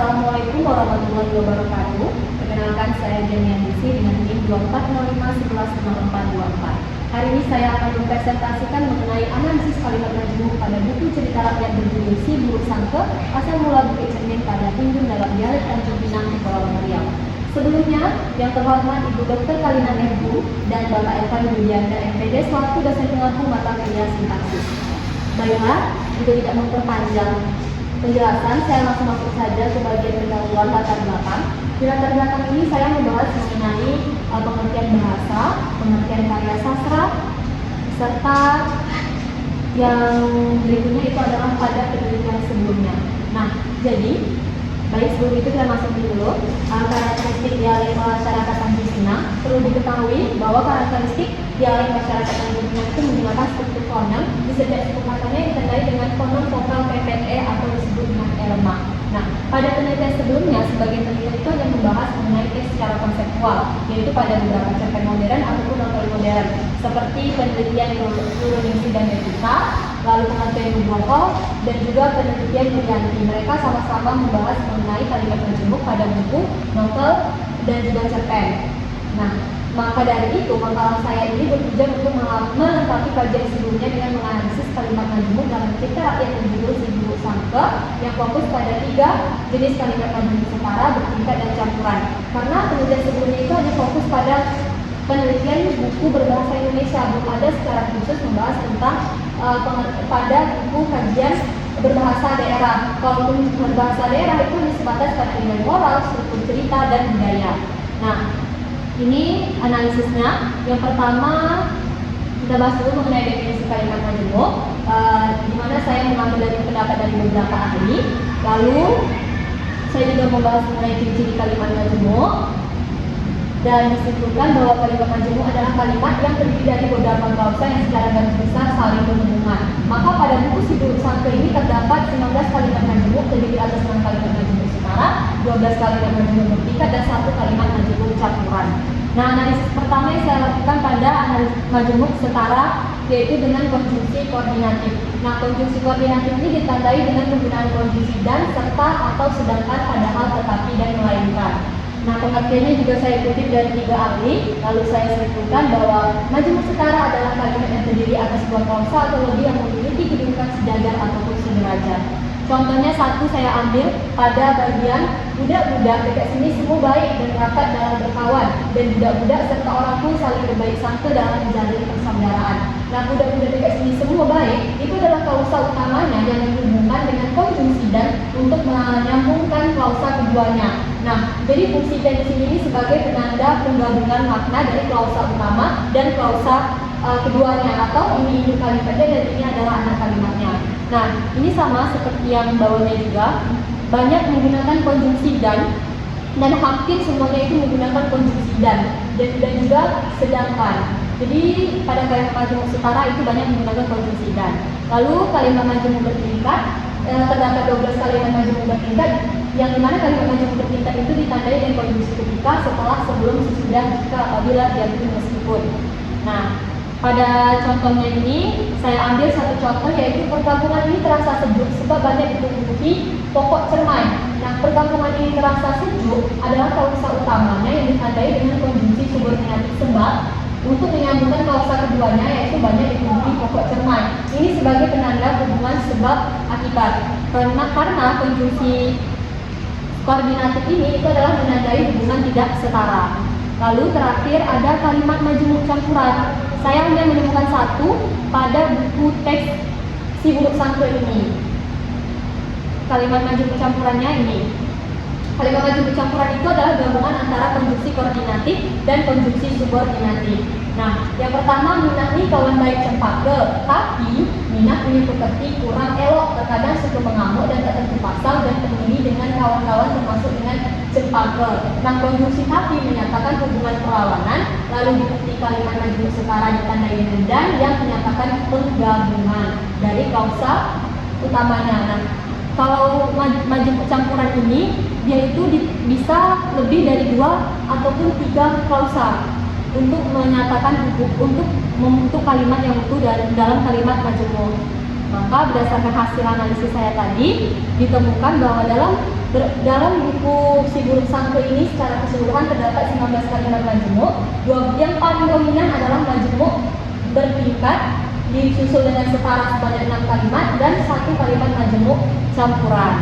Assalamualaikum warahmatullahi wabarakatuh. Perkenalkan, saya Jenian Disi dengan NIM 2405116424. Hari ini saya akan mempresentasikan mengenai analisis kalimat majmuk pada buku cerita rakyat berjudul Si Buruk Sangke, asal mula Bukit Cermin karya Tinjung dalam dialek Tanjung Pinang, Kepulauan Riau. Sebelumnya, yang terhormat Ibu Dr. Kalina Nerbu dan Bapak Evan Budianda MPD selaku dosen pengaku mata kuliah sintaksis. Baiklah, untuk tidak memperpanjang penjelasan, saya langsung masuk saja ke bagian pendahuluan latar belakang. Di latar belakang ini saya membahas mengenai pengertian bahasa, pengertian karya sastra, serta yang berikutnya itu adalah pada penelitian sebelumnya. Nah, jadi baik, sebelum itu kita masuk dulu karakteristik dialek masyarakat Tanjung Pinang. Perlu diketahui bahwa karakteristik dialek masyarakat Tanjung Pinang itu menggunakan struktur fonem di setiap suku katanya ditandai dengan fonem vokal PPE atau disebut dengan elema. Nah, pada penelitian sebelumnya, sebagian penelitian itu hanya membahas mengenai teks secara konseptual, yaitu pada beberapa cerpen modern ataupun novel modern, seperti penelitian Nuruningsi dan Devika, lalu pengertian Nugroho, dan juga penelitian Yulianti. Mereka sama-sama membahas mengenai kalimat majemuk pada buku, novel, dan juga cerpen. Nah, maka dari itu, makalah saya ini bertujuan untuk melengkapi kajian sebelumnya dengan menganalisis kalimat majemuk dalam cerita rakyat yang berjudul Si Buruk Sangke, yang fokus pada 3 jenis kalimat majemuk setara, bertingkat, dan campuran. Karena penelitian sebelumnya itu hanya fokus pada penelitian buku berbahasa Indonesia, belum ada secara khusus membahas tentang pada buku kajian berbahasa daerah. Kalau berbahasa daerah itu sebatas pada nilai moral, struktur cerita, dan budaya. Nah, ini analisisnya. Yang pertama, kita bahas dulu mengenai definisi kalimat majemuk, di mana saya mengambil dari pendapat dari beberapa ahli. Lalu saya juga membahas mengenai ciri-ciri kalimat majemuk, dan disimpulkan bahwa kalimat majemuk adalah kalimat yang terdiri dari beberapa klausa yang secara garis besar saling berhubungan. Maka pada buku Si Buruk Sangke ini terdapat 19 kalimat majemuk terdiri atas 6 kalimat majemuk setara, 12 kalimat majemuk bertingkat, dan 1 kalimat majemuk campuran. Nah, analisis pertama yang saya lakukan pada analisis majemuk setara, yaitu dengan konjungsi koordinatif. Nah, konjungsi koordinatif ini ditandai dengan penggunaan konjungsi dan, serta, atau sedangkan, padahal, tetapi, dan melainkan. Nah, pengertiannya juga saya kutip dari 3 ahli. Lalu saya simpulkan bahwa majemuk setara adalah kalimat yang terdiri atas 2 klausa atau lebih yang memiliki kedudukan sejajar ataupun sederajat. Contohnya satu saya ambil pada bagian budak-budak dekat sini semua baik dan rapat dalam berkawan, dan budak-budak serta orang pun saling berbaik sangka dalam menjalin persaudaraan. Nah, budak-budak dekat sini semua baik itu adalah klausa utamanya yang dihubungkan dengan konjungsi dan untuk menyambungkan klausa keduanya. Nah, jadi fungsi dan di sini sebagai penanda penggabungan makna dari klausa utama dan klausa keduanya, atau ini induk kalimatnya dan ini adalah anak kalimatnya. Nah, ini sama seperti yang bawahnya juga, banyak menggunakan konjungsi dan hampir semuanya itu menggunakan konjungsi dan juga sedangkan. Jadi pada kalimat majemuk setara itu banyak menggunakan konjungsi dan. Lalu kalimat majemuk bertingkat, terdapat 12 kalimat majemuk bertingkat, yang dimana kalimat majemuk bertingkat itu ditandai dengan konjungsi ketika, setelah, sebelum, sesudah, jika, apabila, diantara, meskipun. Nah, pada contohnya ini saya ambil satu contoh, yaitu perkampungan ini terasa sejuk sebab banyak ditumbuhi pokok cermai. Nah, perkampungan ini terasa sejuk adalah klausa utamanya yang ditandai dengan konjungsi subordinatif sebab untuk menyambungkan klausa keduanya, yaitu banyak ditumbuhi pokok cermai. Ini sebagai penanda hubungan sebab akibat. Karena konjungsi koordinatif ini itu adalah menandai hubungan tidak setara. Lalu terakhir ada kalimat majemuk campuran. Saya hanya menemukan satu pada buku teks Si Buruk Sangke ini. Kalimat majemuk campurannya ini. Kalimat majemuk campuran itu adalah gabungan antara konjungsi koordinatif dan konjungsi subordinatif. Nah, yang pertama, Minah nih kawan baik cempake, tapi Minah punya pekerti kurang elok, terkadang suka mengamuk dan tak tentu pasal dan temui dengan kawan-kawan termasuk dengan cempake. Nah, konjungsi tapi menyatakan hubungan perlawanan, lalu diikuti kalimat majemuk setara ditandai dengan dan yang menyatakan penggabungan dari klausa utamanya. Nah, kalau majemuk campuran ini dia itu bisa lebih dari 2 ataupun 3 klausa untuk menyatakan untuk membentuk kalimat yang utuh dalam kalimat majemuk. Maka berdasarkan hasil analisis saya tadi ditemukan bahwa dalam Dalam buku Si Buruk Sangka ini secara keseluruhan terdapat 19 kalimat majemuk. Yang paling dominan adalah majemuk bertingkat disusul dengan setara sebanyak 6 kalimat dan 1 kalimat majemuk campuran.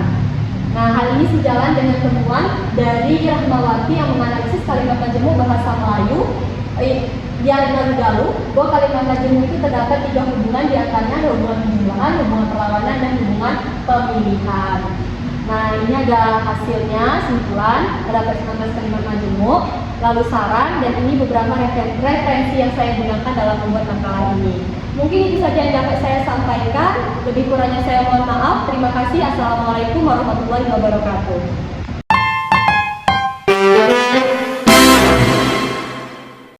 Nah, hal ini sejalan dengan temuan dari Rahmawati yang menganalisis kalimat majemuk bahasa Melayu yang galu bahwa kalimat majemuk itu terdapat 3 hubungan, diantaranya ada hubungan penjumlahan, hubungan perlawanan, dan hubungan pemilihan. Nah, ini ada hasilnya, simpulan, terdapat 19 kalimat majemuk, lalu saran, dan ini beberapa referensi yang saya gunakan dalam membuat makalah ini. Mungkin itu saja yang dapat saya sampaikan. Lebih kurangnya saya mohon maaf. Terima kasih. Assalamualaikum warahmatullahi wabarakatuh.